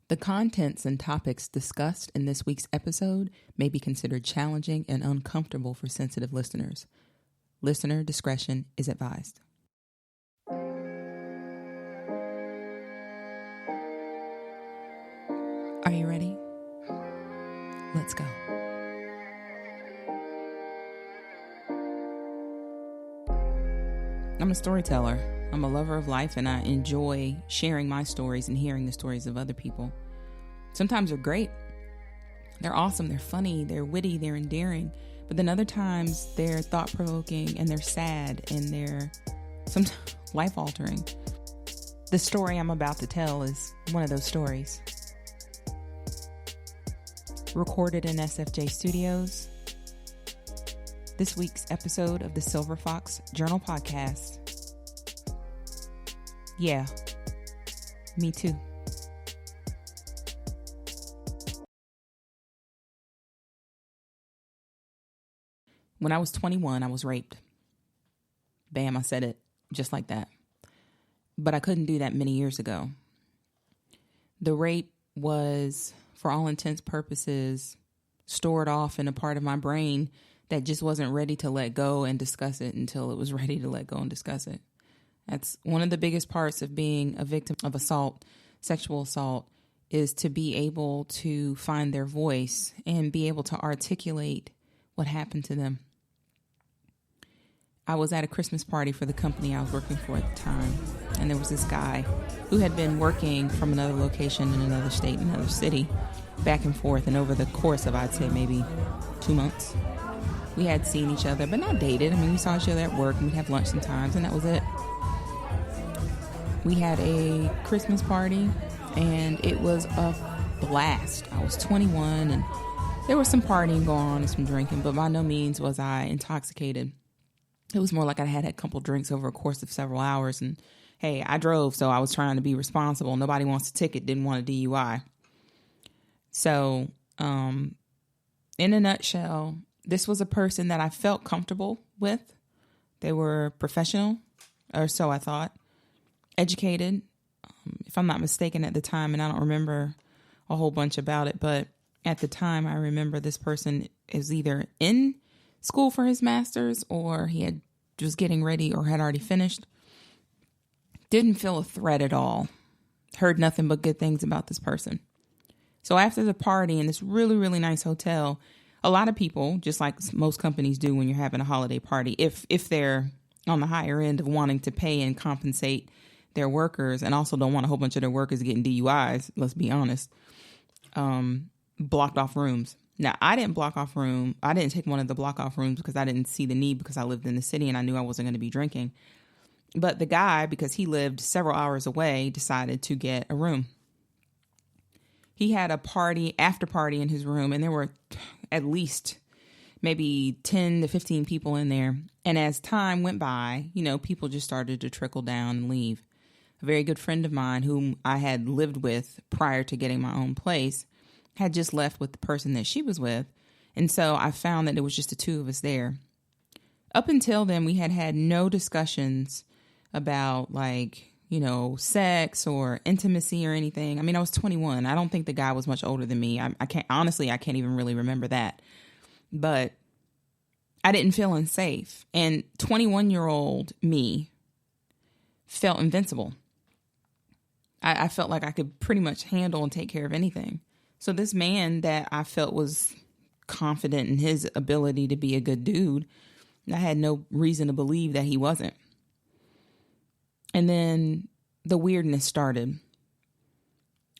The contents and topics discussed in this week's episode may be considered challenging and uncomfortable for sensitive listeners. Listener discretion is advised. Are you ready? Let's go. I'm a storyteller. I'm a lover of life, and I enjoy sharing my stories and hearing the stories of other people. Sometimes they're great. They're awesome. They're funny. They're witty. They're endearing. But then other times they're thought-provoking and they're sad and they're sometimes life-altering. The story I'm about to tell is one of those stories. Recorded in SFJ Studios. This week's episode of the Silver Fox Journal Podcast. Yeah, me too. When I was 21, I was raped. Bam, I said it just like that. But I couldn't do that many years ago. The rape was, for all intents and purposes, stored off in a part of my brain that just wasn't ready to let go and discuss it until it was ready to let go and discuss it. That's one of the biggest parts of being a victim of assault, sexual assault, is to be able to find their voice and be able to articulate what happened to them. I was at a Christmas party for the company I was working for at the time, and there was this guy who had been working from another location in another state, another city, back and forth, and over the course of, I'd say, maybe 2 months, we had seen each other, but not dated. I mean, we saw each other at work, and we'd have lunch sometimes, and that was it. We had a Christmas party, and it was a blast. I was 21, and there was some partying going on and some drinking, but by no means was I intoxicated. It was more like I had a couple drinks over a course of several hours, and hey, I drove, so I was trying to be responsible. Nobody wants a ticket, didn't want a DUI. So, in a nutshell, this was a person that I felt comfortable with. They were professional, or so I thought. Educated, if I'm not mistaken at the time, and I don't remember a whole bunch about it, but at the time I remember this person is either in school for his master's or he had just getting ready or had already finished. Didn't feel a threat at all. Heard nothing but good things about this person. So after the party in this really, really nice hotel, a lot of people, just like most companies do when you're having a holiday party, if they're on the higher end of wanting to pay and compensate their workers and also don't want a whole bunch of their workers getting DUIs, let's be honest, blocked off rooms. Now, I didn't block off room. I didn't take one of the block off rooms because I didn't see the need because I lived in the city and I knew I wasn't going to be drinking. But the guy, because he lived several hours away, decided to get a room. He had a party, after party in his room, and there were at least maybe 10 to 15 people in there. And as time went by, people just started to trickle down and leave. A very good friend of mine whom I had lived with prior to getting my own place had just left with the person that she was with. And so I found that it was just the two of us there. Up until then, we had had no discussions about sex or intimacy or anything. I mean, I was 21. I don't think the guy was much older than me. I can't even really remember that. But I didn't feel unsafe. And 21-year-old me felt invincible. I felt like I could pretty much handle and take care of anything. So this man that I felt was confident in his ability to be a good dude, I had no reason to believe that he wasn't. And then the weirdness started.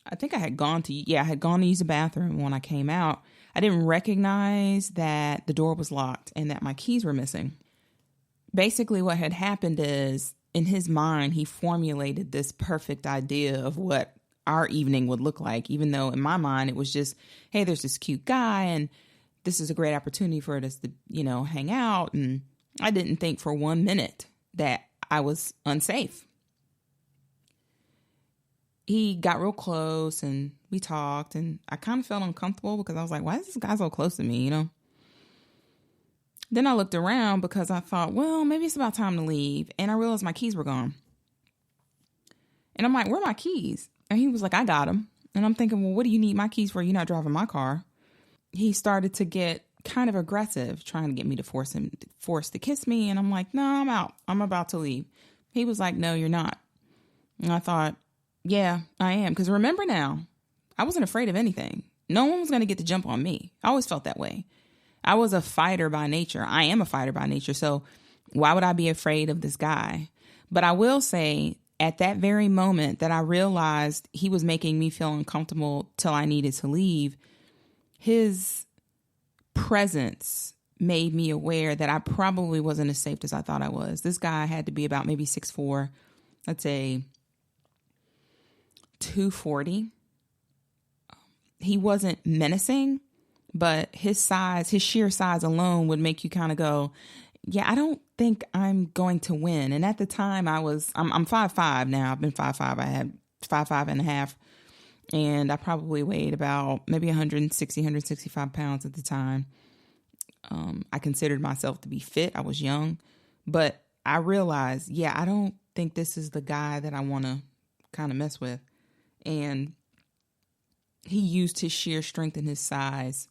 I think I had gone to use the bathroom. When I came out, I didn't recognize that the door was locked and that my keys were missing. Basically, what had happened is, in his mind, he formulated this perfect idea of what our evening would look like, even though in my mind it was just, hey, there's this cute guy and this is a great opportunity for us to, hang out. And I didn't think for 1 minute that I was unsafe. He got real close and we talked, and I kind of felt uncomfortable because I was like, why is this guy so close to me, Then I looked around because I thought, well, maybe it's about time to leave. And I realized my keys were gone. And I'm like, where are my keys? And he was like, I got them. And I'm thinking, well, what do you need my keys for? You're not driving my car. He started to get kind of aggressive, trying to get me to force to kiss me. And I'm like, no, I'm out. I'm about to leave. He was like, no, you're not. And I thought, yeah, I am. Because remember now, I wasn't afraid of anything. No one was going to get the jump on me. I always felt that way. I was a fighter by nature. I am a fighter by nature. So why would I be afraid of this guy? But I will say at that very moment that I realized he was making me feel uncomfortable till I needed to leave, his presence made me aware that I probably wasn't as safe as I thought I was. This guy had to be about maybe 6'4", let's say 240. He wasn't menacing, but his size, his sheer size alone would make you kind of go, yeah, I don't think I'm going to win. And at the time I'm 5'5" now. I've been 5'5". I had 5'5" and a half. And I probably weighed about maybe 160, 165 pounds at the time. I considered myself to be fit. I was young, but I realized, yeah, I don't think this is the guy that I want to kind of mess with. And he used his sheer strength and his size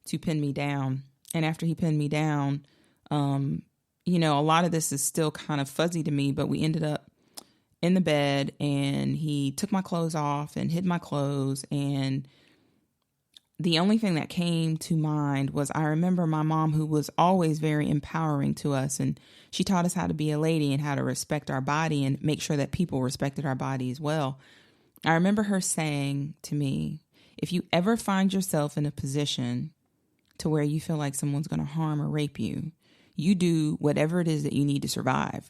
to pin me down. And after he pinned me down, a lot of this is still kind of fuzzy to me, but we ended up in the bed and he took my clothes off and hid my clothes. And the only thing that came to mind was I remember my mom, who was always very empowering to us. And she taught us how to be a lady and how to respect our body and make sure that people respected our body as well. I remember her saying to me, if you ever find yourself in a position to where you feel like someone's going to harm or rape you, you do whatever it is that you need to survive.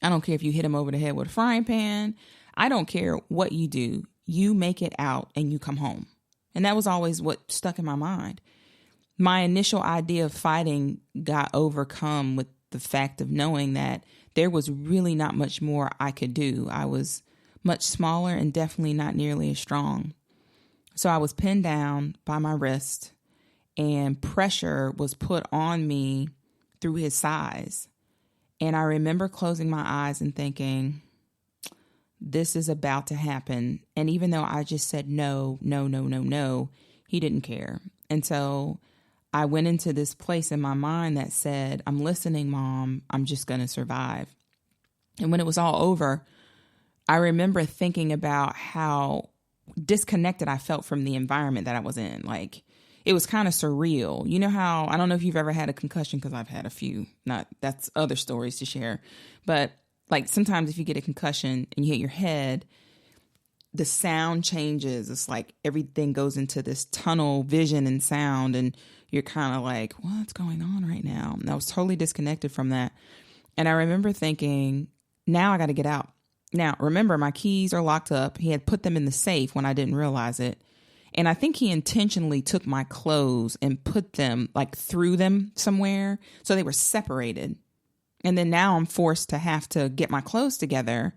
I don't care if you hit him over the head with a frying pan. I don't care what you do. You make it out and you come home. And that was always what stuck in my mind. My initial idea of fighting got overcome with the fact of knowing that there was really not much more I could do. I was much smaller and definitely not nearly as strong. So I was pinned down by my wrist and pressure was put on me through his size. And I remember closing my eyes and thinking, this is about to happen. And even though I just said no, he didn't care. And so I went into this place in my mind that said, I'm listening, Mom. I'm just going to survive. And when it was all over, I remember thinking about how disconnected I felt from the environment that I was in. Like, it was kind of surreal. You know how, I don't know if you've ever had a concussion, because I've had a few, that's other stories to share. But like sometimes if you get a concussion and you hit your head, the sound changes. It's like everything goes into this tunnel vision and sound. And you're kind of like, what's going on right now? And I was totally disconnected from that. And I remember thinking, now I got to get out. Now, remember, my keys are locked up. He had put them in the safe when I didn't realize it. And I think he intentionally took my clothes and put them, like, threw them somewhere. So they were separated. And then now I'm forced to have to get my clothes together.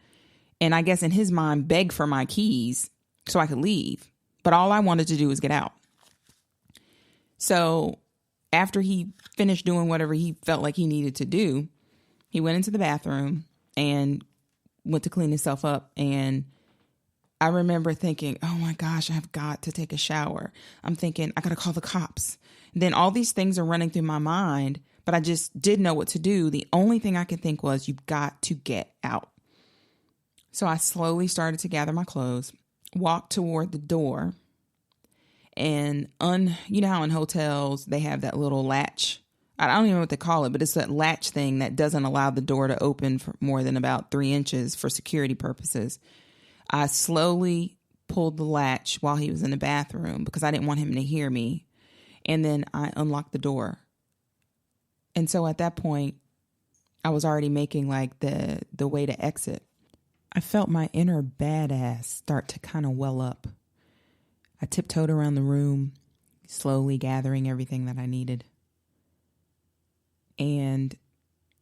And I guess in his mind, beg for my keys so I could leave. But all I wanted to do was get out. So after he finished doing whatever he felt like he needed to do, he went into the bathroom and went to clean himself up. And I remember thinking, oh my gosh, I've got to take a shower. I'm thinking, I got to call the cops. And then all these things are running through my mind, but I just didn't know what to do. The only thing I could think was, you've got to get out. So I slowly started to gather my clothes, walked toward the door, and you know how in hotels they have that little latch? I don't even know what they call it, but it's that latch thing that doesn't allow the door to open for more than about 3 inches for security purposes. I slowly pulled the latch while he was in the bathroom because I didn't want him to hear me. And then I unlocked the door. And so at that point, I was already making like the way to exit. I felt my inner badass start to kind of well up. I tiptoed around the room, slowly gathering everything that I needed. And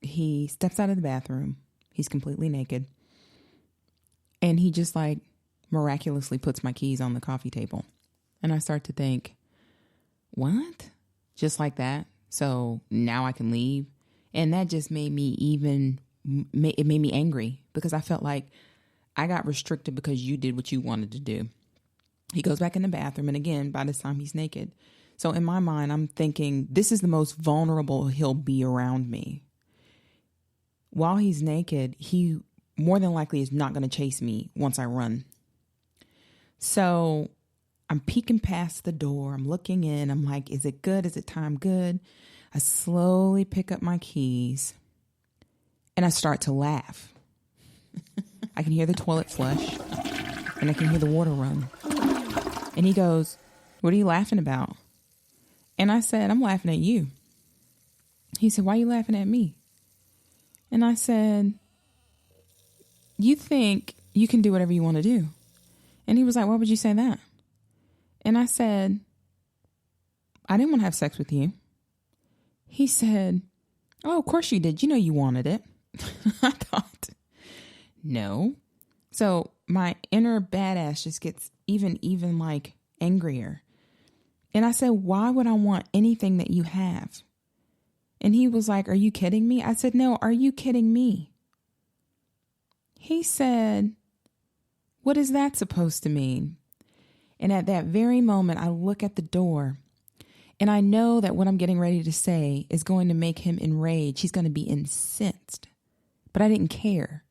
he steps out of the bathroom. He's completely naked. And he just like miraculously puts my keys on the coffee table. And I start to think, what? Just like that? So now I can leave? And that just made me it made me angry because I felt like I got restricted because you did what you wanted to do. He goes back in the bathroom. And again, by this time he's naked. So in my mind, I'm thinking this is the most vulnerable he'll be around me. While he's naked, he more than likely is not going to chase me once I run. So I'm peeking past the door. I'm looking in. I'm like, is it good? Is it time good? I slowly pick up my keys and I start to laugh. I can hear the toilet flush and I can hear the water run. And he goes, what are you laughing about? And I said, I'm laughing at you. He said, why are you laughing at me? And I said, you think you can do whatever you want to do. And he was like, why would you say that? And I said, I didn't want to have sex with you. He said, oh, of course you did. You know you wanted it. I thought, no. So my inner badass just gets even like angrier. And I said, why would I want anything that you have? And he was like, are you kidding me? I said, no, are you kidding me? He said, what is that supposed to mean? And at that very moment, I look at the door and I know that what I'm getting ready to say is going to make him enraged. He's going to be incensed. But I didn't care.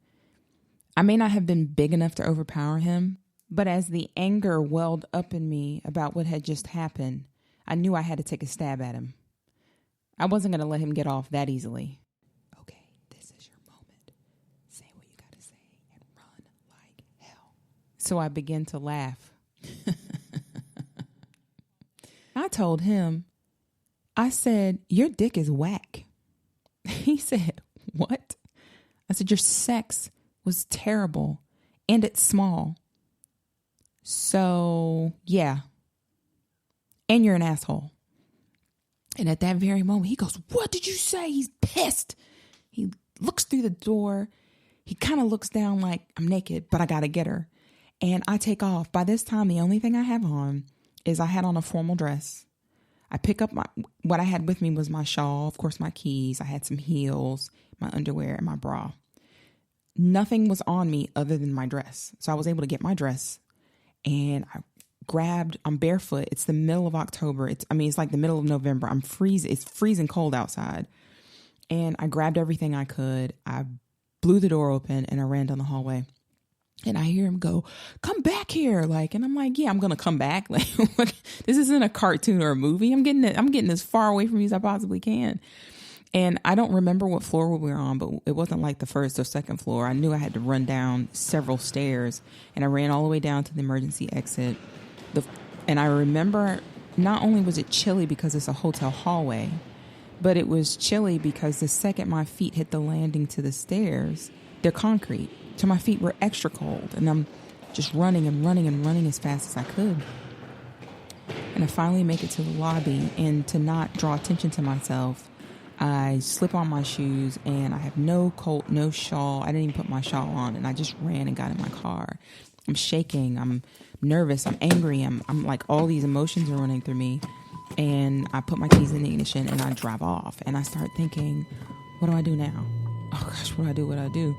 I may not have been big enough to overpower him, but as the anger welled up in me about what had just happened, I knew I had to take a stab at him. I wasn't going to let him get off that easily. Okay, this is your moment. Say what you got to say and run like hell. So I began to laugh. I told him, I said, your dick is whack. He said, what? I said, your sex was terrible and it's small. So, yeah. And you're an asshole. And at that very moment, he goes, what did you say? He's pissed. He looks through the door. He kind of looks down like, I'm naked, but I got to get her. And I take off. By this time, the only thing I have on is I had on a formal dress. I pick up what I had with me was my shawl, of course, my keys. I had some heels, my underwear, and my bra. Nothing was on me other than my dress. So I was able to get my dress and I'm barefoot. It's the middle of October. It's like the middle of November. I'm freezing. It's freezing cold outside. And I grabbed everything I could. I blew the door open and I ran down the hallway. And I hear him go, come back here. And I'm like, yeah, I'm going to come back. This isn't a cartoon or a movie. I'm getting as far away from you as I possibly can. And I don't remember what floor we were on, but it wasn't like the first or second floor. I knew I had to run down several stairs and I ran all the way down to the emergency exit. And I remember not only was it chilly because it's a hotel hallway, but it was chilly because the second my feet hit the landing to the stairs, they're concrete. So my feet were extra cold and I'm just running as fast as I could. And I finally make it to the lobby, and to not draw attention to myself, I slip on my shoes and I have no coat, no shawl. I didn't even put my shawl on, and I just ran and got in my car. I'm shaking. I'm nervous. I'm angry. I'm like, all these emotions are running through me. And I put my keys in the ignition and I drive off. And I start thinking, what do I do now? Oh gosh, what do I do?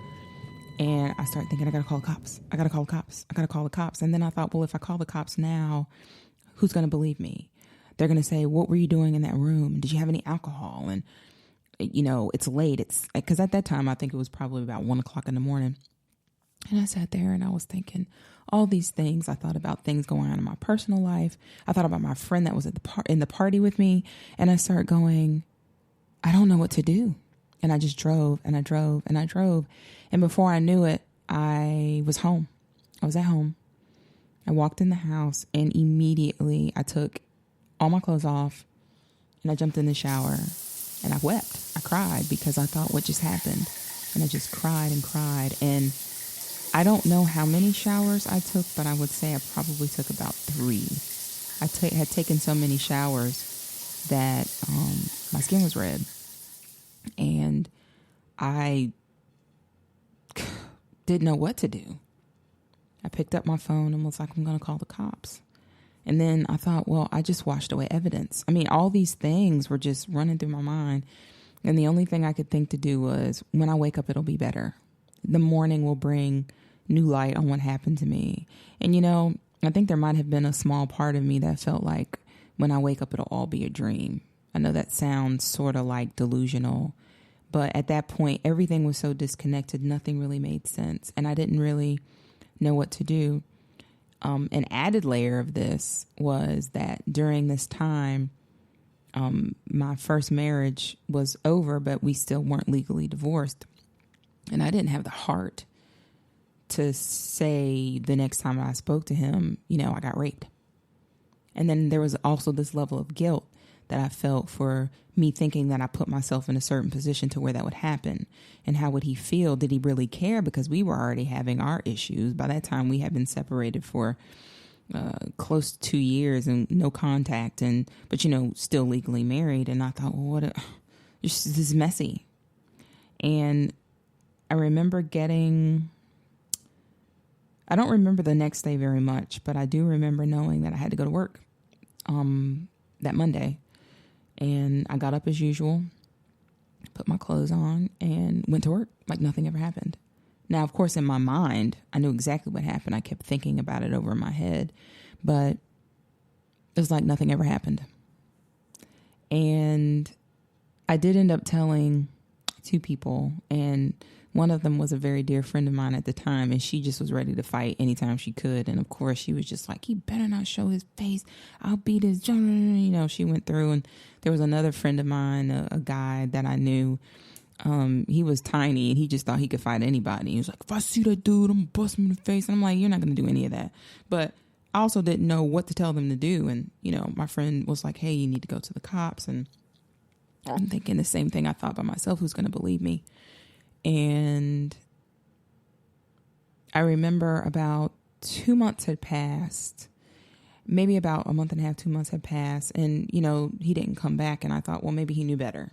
And I start thinking, I got to call the cops. I got to call the cops. And then I thought, well, if I call the cops now, who's going to believe me? They're going to say, what were you doing in that room? Did you have any alcohol? And, it's late. It's because at that time, I think it was probably about 1:00 in the morning. And I sat there and I was thinking all these things. I thought about things going on in my personal life. I thought about my friend that was at in the party with me. And I started going, I don't know what to do. And I just drove and I drove and I drove. And before I knew it, I was home. I was at home. I walked in the house and immediately I took all my clothes off and I jumped in the shower and I wept. I cried because I thought what just happened. And I just cried and cried. And I don't know how many showers I took, but I would say I probably took about 3. I had taken so many showers that my skin was red. And I didn't know what to do. I picked up my phone and was like, I'm going to call the cops. And then I thought, well, I just washed away evidence. All these things were just running through my mind. And the only thing I could think to do was, when I wake up, it'll be better. The morning will bring new light on what happened to me. And, I think there might have been a small part of me that felt like when I wake up, it'll all be a dream. I know that sounds sort of like delusional, but at that point, everything was so disconnected, nothing really made sense. And I didn't really know what to do. An added layer of this was that during this time, my first marriage was over, but we still weren't legally divorced. And I didn't have the heart to say the next time I spoke to him, I got raped. And then there was also this level of guilt that I felt for me thinking that I put myself in a certain position to where that would happen. And how would he feel? Did he really care? Because we were already having our issues. By that time, we had been separated for close to 2 years and no contact, but still legally married. And I thought, well, this is messy. And I remember I don't remember the next day very much, but I do remember knowing that I had to go to work that Monday. And I got up as usual, put my clothes on, and went to work like nothing ever happened. Now, of course, in my mind, I knew exactly what happened. I kept thinking about it over in my head, but it was like nothing ever happened. And I did end up telling 2 people, and one of them was a very dear friend of mine at the time, and she just was ready to fight anytime she could. And of course, she was just like, he better not show his face. I'll beat his, she went through. And there was another friend of mine, a guy that I knew. He was tiny and he just thought he could fight anybody. He was like, if I see that dude, I'm gonna bust him in the face. And I'm like, you're not going to do any of that. But I also didn't know what to tell them to do. And, my friend was like, hey, you need to go to the cops. And I'm thinking the same thing I thought by myself. Who's going to believe me? And I remember about 2 months had passed, maybe about a month and a half, 2 months had passed. And, he didn't come back. And I thought, well, maybe he knew better.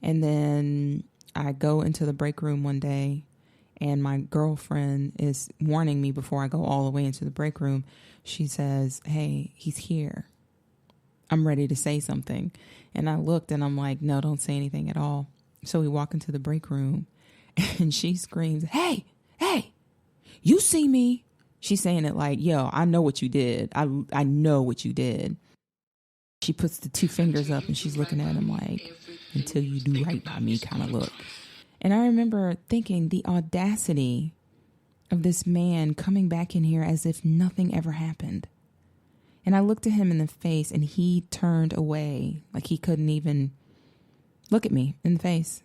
And then I go into the break room one day and my girlfriend is warning me before I go all the way into the break room. She says, hey, he's here. I'm ready to say something. And I looked and I'm like, no, don't say anything at all. So we walk into the break room and she screams, hey, you see me? She's saying it like, yo, I know what you did. I know what you did. She puts the 2 fingers up and she's looking at him like, until you do right by me kind of look. And I remember thinking the audacity of this man coming back in here as if nothing ever happened. And I looked at him in the face and he turned away like he couldn't even look at me in the face.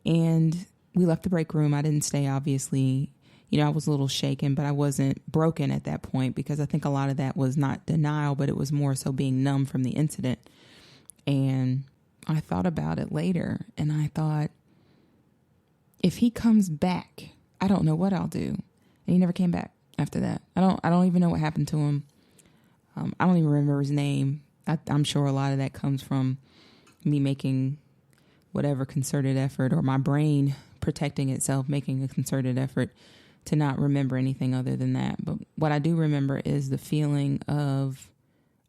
And we left the break room. I didn't stay, obviously. I was a little shaken, but I wasn't broken at that point because I think a lot of that was not denial, but it was more so being numb from the incident. And I thought about it later and I thought, if he comes back, I don't know what I'll do. And he never came back after that. I don't even know what happened to him. I don't even remember his name. I'm sure a lot of that comes from me making whatever concerted effort, or my brain protecting itself, making a concerted effort to not remember anything other than that. But what I do remember is the feeling of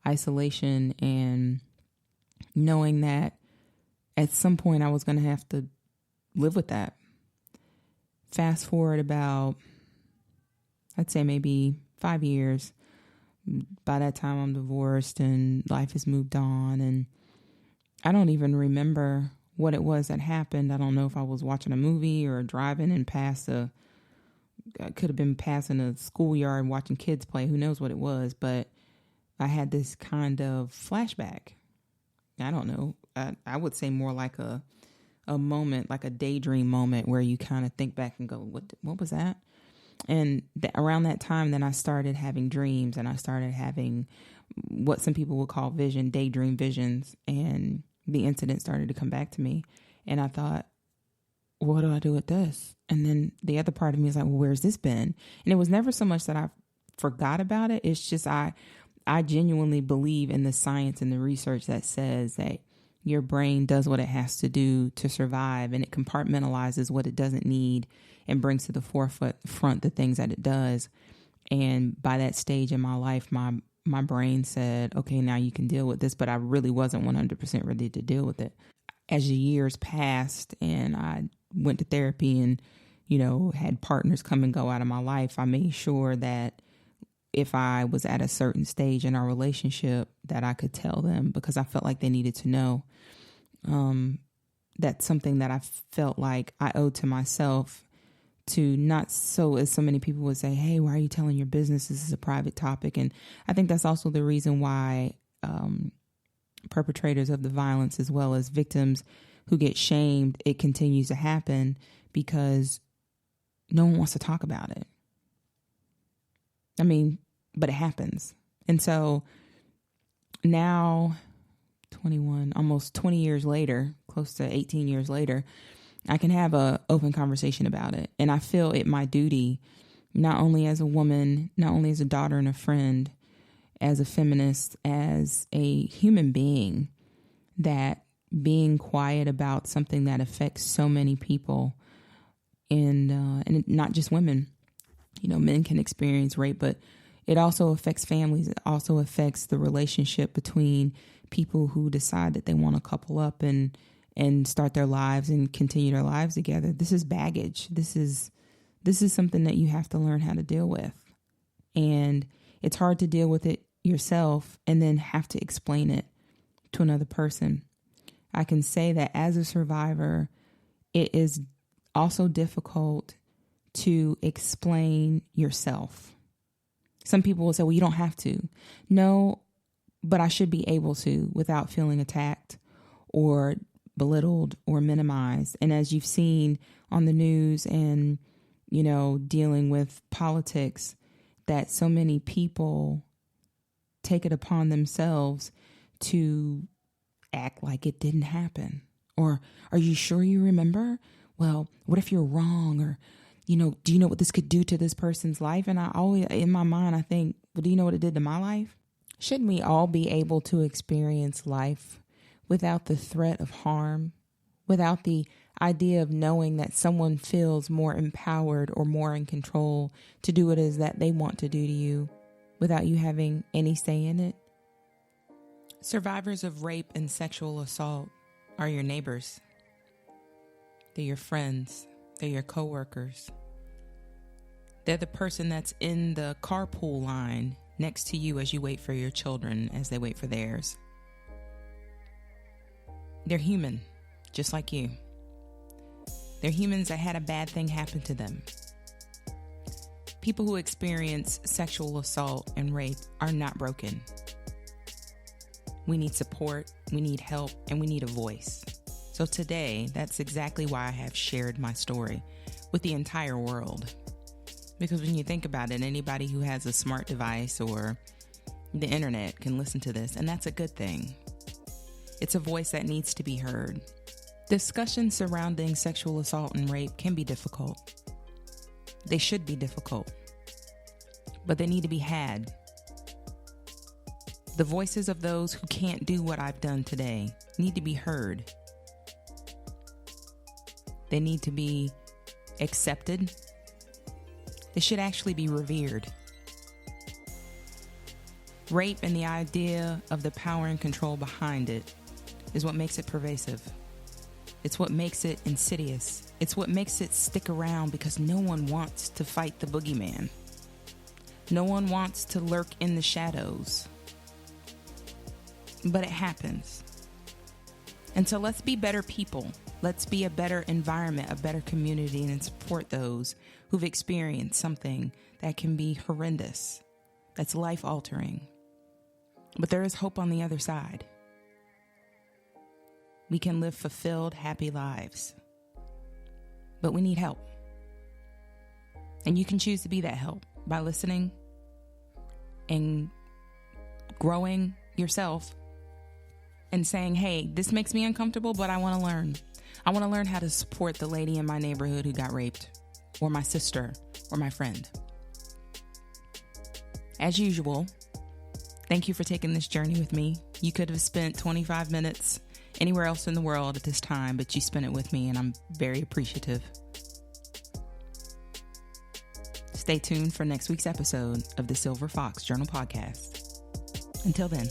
isolation and knowing that at some point I was going to have to live with that. Fast forward about, I'd say maybe 5 years. By that time I'm divorced and life has moved on, and I don't even remember what it was that happened. I don't know if I was watching a movie or driving and I could have been passing a schoolyard watching kids play. Who knows what it was, but I had this kind of flashback. I don't know. I would say more like a moment, like a daydream moment where you kind of think back and go, what was that? And around that time, then I started having dreams and I started having what some people would call daydream visions. And the incident started to come back to me. And I thought, what do I do with this? And then the other part of me is like, well, where's this been? And it was never so much that I forgot about it. It's just I genuinely believe in the science and the research that says that your brain does what it has to do to survive, and it compartmentalizes what it doesn't need and brings to the forefront the things that it does. And by that stage in my life, my brain said, okay, now you can deal with this, but I really wasn't 100% ready to deal with it. As the years passed and I went to therapy and, had partners come and go out of my life, I made sure that if I was at a certain stage in our relationship that I could tell them, because I felt like they needed to know. That's something that I felt like I owed to myself, to not so, as so many people would say, hey, why are you telling your business? This is a private topic. And I think that's also the reason why perpetrators of the violence, as well as victims who get shamed, it continues to happen, because no one wants to talk about it. I mean, but it happens. And so now, 21, almost 20 years later, close to 18 years later, I can have an open conversation about it. And I feel it my duty, not only as a woman, not only as a daughter and a friend, as a feminist, as a human being, that being quiet about something that affects so many people, and not just women. Men can experience rape, but it also affects families. It also affects the relationship between people who decide that they want to couple up and start their lives and continue their lives together. This is baggage. This is something that you have to learn how to deal with. And it's hard to deal with it yourself and then have to explain it to another person. I can say that as a survivor, it is also difficult to explain yourself. Some people will say, well, you don't have to. No, but I should be able to without feeling attacked or belittled or minimized. And as you've seen on the news and, dealing with politics, that so many people take it upon themselves to act like it didn't happen. Or, are you sure you remember? Well, what if you're wrong? Or, do you know what this could do to this person's life? And I always, in my mind, I think, well, do you know what it did to my life? Shouldn't we all be able to experience life without the threat of harm, without the idea of knowing that someone feels more empowered or more in control to do what it is that they want to do to you without you having any say in it? Survivors of rape and sexual assault are your neighbors. They're your friends. They're your coworkers. They're the person that's in the carpool line next to you as you wait for your children as they wait for theirs. They're human, just like you. They're humans that had a bad thing happen to them. People who experience sexual assault and rape are not broken. We need support, we need help, and we need a voice. So today, that's exactly why I have shared my story with the entire world. Because when you think about it, anybody who has a smart device or the internet can listen to this, and that's a good thing. It's a voice that needs to be heard. Discussions surrounding sexual assault and rape can be difficult. They should be difficult, but they need to be had. The voices of those who can't do what I've done today need to be heard. They need to be accepted. They should actually be revered. Rape and the idea of the power and control behind it is what makes it pervasive. It's what makes it insidious. It's what makes it stick around, because no one wants to fight the boogeyman. No one wants to lurk in the shadows. But it happens. And so let's be better people. Let's be a better environment, a better community, and support those who've experienced something that can be horrendous, that's life-altering. But there is hope on the other side. We can live fulfilled, happy lives. But we need help. And you can choose to be that help by listening and growing yourself and saying, hey, this makes me uncomfortable, but I want to learn. I want to learn how to support the lady in my neighborhood who got raped, or my sister, or my friend. As usual, thank you for taking this journey with me. You could have spent 25 minutes anywhere else in the world at this time, but you spent it with me, and I'm very appreciative. Stay tuned for next week's episode of the Silver Fox Journal Podcast. Until then.